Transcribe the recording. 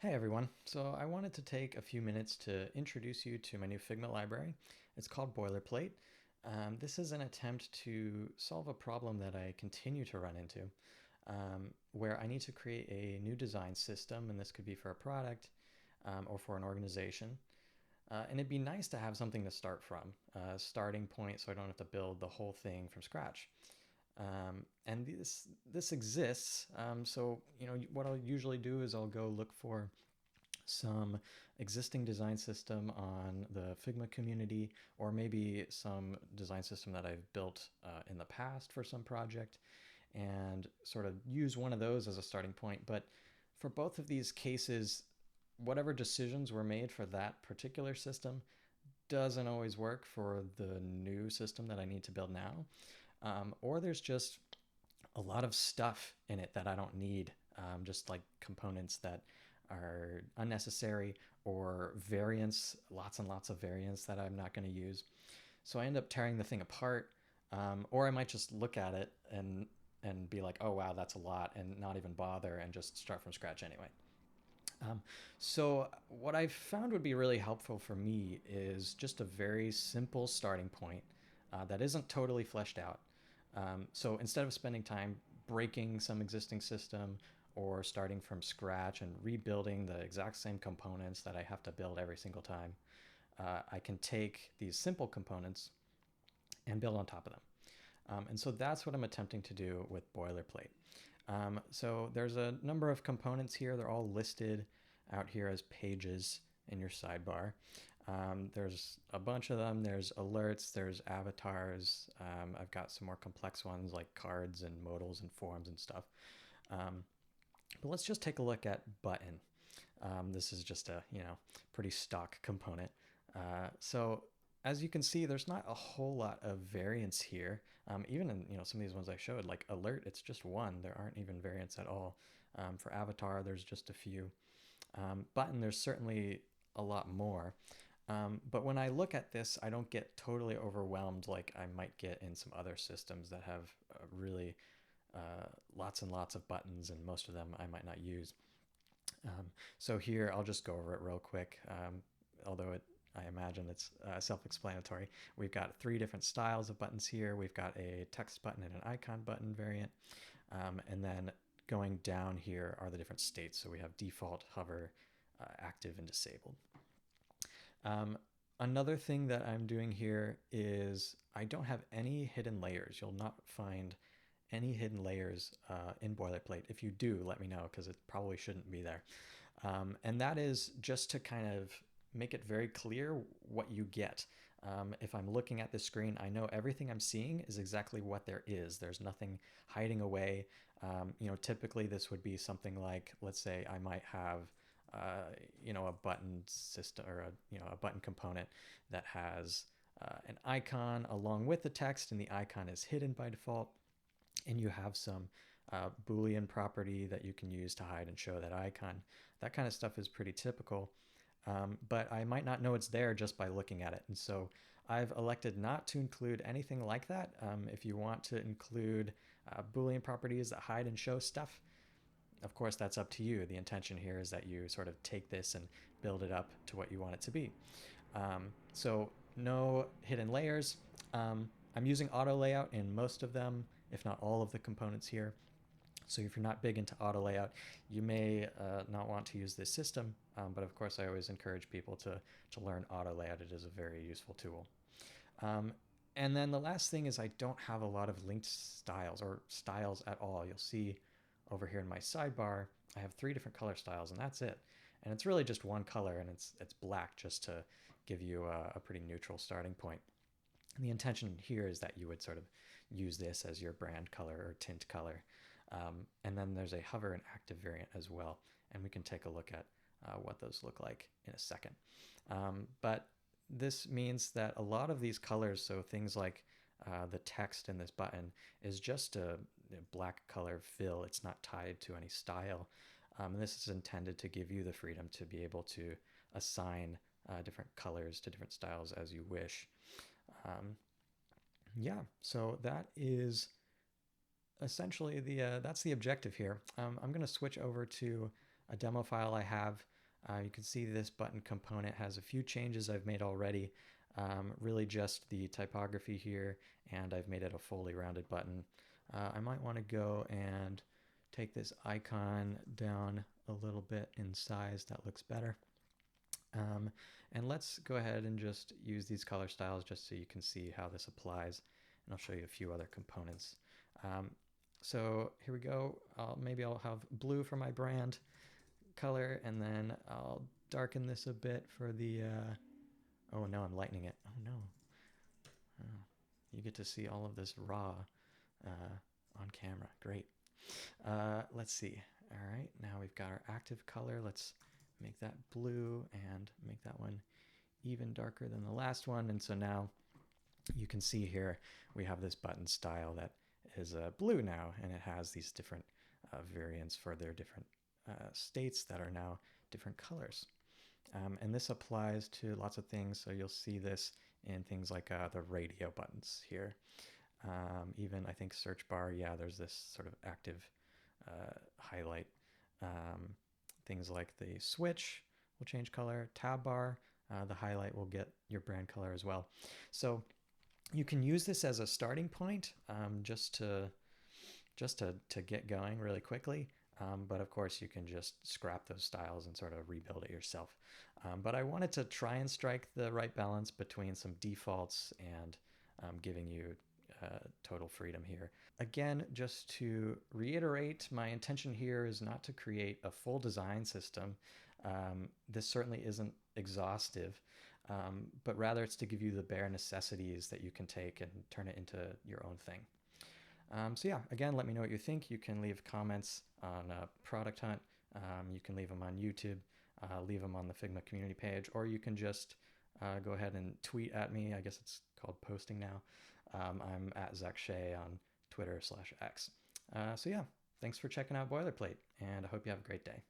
Hey everyone. So I wanted to take a few minutes to introduce you to my new Figma library. It's called Boilerplate. This is an attempt to solve a problem that I continue to run into, where I need to create a new design system, and this could be for a product or for an organization. And it'd be nice to have something to start from, a starting point, so I don't have to build the whole thing from scratch. And this exists. So what I'll usually do is I'll go look for some existing design system on the Figma community, or maybe some design system that I've built in the past for some project, and sort of use one of those as a starting point. But for both of these cases, whatever decisions were made for that particular system doesn't always work for the new system that I need to build now. Or there's just a lot of stuff in it that I don't need, just like components that are unnecessary or variants, lots and lots of variants that I'm not going to use. So I end up tearing the thing apart, or I might just look at it and be like, oh wow, that's a lot, and not even bother and just start from scratch anyway. Um, so what I found would be really helpful for me is just a very simple starting point that isn't totally fleshed out. So instead of spending time breaking some existing system or starting from scratch and rebuilding the exact same components that I have to build every single time, I can take these simple components and build on top of them. And so that's what I'm attempting to do with Boilerplate. So there's a number of components here. They're all listed out here as pages in your sidebar. There's a bunch of them. There's alerts, there's avatars. I've got some more complex ones like cards and modals and forms and stuff. Um, but let's just take a look at button. This is just a pretty stock component. So as you can see, there's not a whole lot of variance here. Even in some of these ones I showed, like alert, it's just one. There aren't even variants at all. For avatar, there's just a few. Button, there's certainly a lot more. But when I look at this, I don't get totally overwhelmed like I might get in some other systems that have really lots and lots of buttons, and most of them I might not use. So here, I'll just go over it real quick, although I imagine it's self-explanatory. We've got three different styles of buttons here. We've got a text button and an icon button variant. And then going down here are the different states. So we have default, hover, active, and disabled. Another thing that I'm doing here is I don't have any hidden layers. You'll not find any hidden layers in Boilerplate. If you do, let me know, because it probably shouldn't be there. And that is just to kind of make it very clear what you get. If I'm looking at the screen, I know everything I'm seeing is exactly what there is. There's nothing hiding away. Typically this would be something like, let's say I might have a button system, or a button component that has an icon along with the text, and the icon is hidden by default, and you have some Boolean property that you can use to hide and show that icon. That kind of stuff is pretty typical, but I might not know it's there just by looking at it. And so I've elected not to include anything like that. If you want to include Boolean properties that hide and show stuff, of course, that's up to you. The intention here is that you sort of take this and build it up to what you want it to be. So no hidden layers. I'm using auto layout in most of them, if not all of the components here. So if you're not big into auto layout, you may not want to use this system, but of course I always encourage people to learn auto layout. It is a very useful tool. And then the last thing is I don't have a lot of linked styles or styles at all. You'll see over here in my sidebar, I have three different color styles, and that's it. And it's really just one color, and it's black, just to give you a pretty neutral starting point. And the intention here is that you would sort of use this as your brand color or tint color. And then there's a hover and active variant as well, and we can take a look at what those look like in a second. But this means that a lot of these colors, so things like the text in this button, is just a black color fill. It's not tied to any style. And this is intended to give you the freedom to be able to assign different colors to different styles as you wish. Yeah, so that is essentially that's the objective here. I'm going to switch over to a demo file I have You can see this button component has a few changes I've made already. Really just the typography here, and I've made it a fully rounded button. I might want to go and take this icon down a little bit in size. That looks better. And let's go ahead and just use these color styles just so you can see how this applies. And I'll show you a few other components. So here we go. Maybe I'll have blue for my brand color, and then I'll darken this a bit for the, oh no, I'm lightening it. Oh no. Oh, you get to see all of this raw on camera. Great. Let's see. All right, now we've got our active color. Let's make that blue and make that one even darker than the last one. And so now you can see here we have this button style that is blue now, and it has these different variants for their different states that are now different colors. And this applies to lots of things. So you'll see this in things like the radio buttons here. Even I think search bar, yeah, there's this sort of active highlight. Things like the switch will change color. Tab bar, the highlight will get your brand color as well. So you can use this as a starting point, just to get going really quickly. But of course, you can just scrap those styles and sort of rebuild it yourself. But I wanted to try and strike the right balance between some defaults and giving you total freedom here. Again, just to reiterate, my intention here is not to create a full design system. This certainly isn't exhaustive, but rather it's to give you the bare necessities that you can take and turn it into your own thing. So yeah, again, let me know what you think. You can leave comments on Product Hunt. You can leave them on YouTube, leave them on the Figma community page, or you can just go ahead and tweet at me. I guess it's called posting now. I'm at Zach Shea on Twitter/X. So yeah, thanks for checking out Boilerplate, and I hope you have a great day.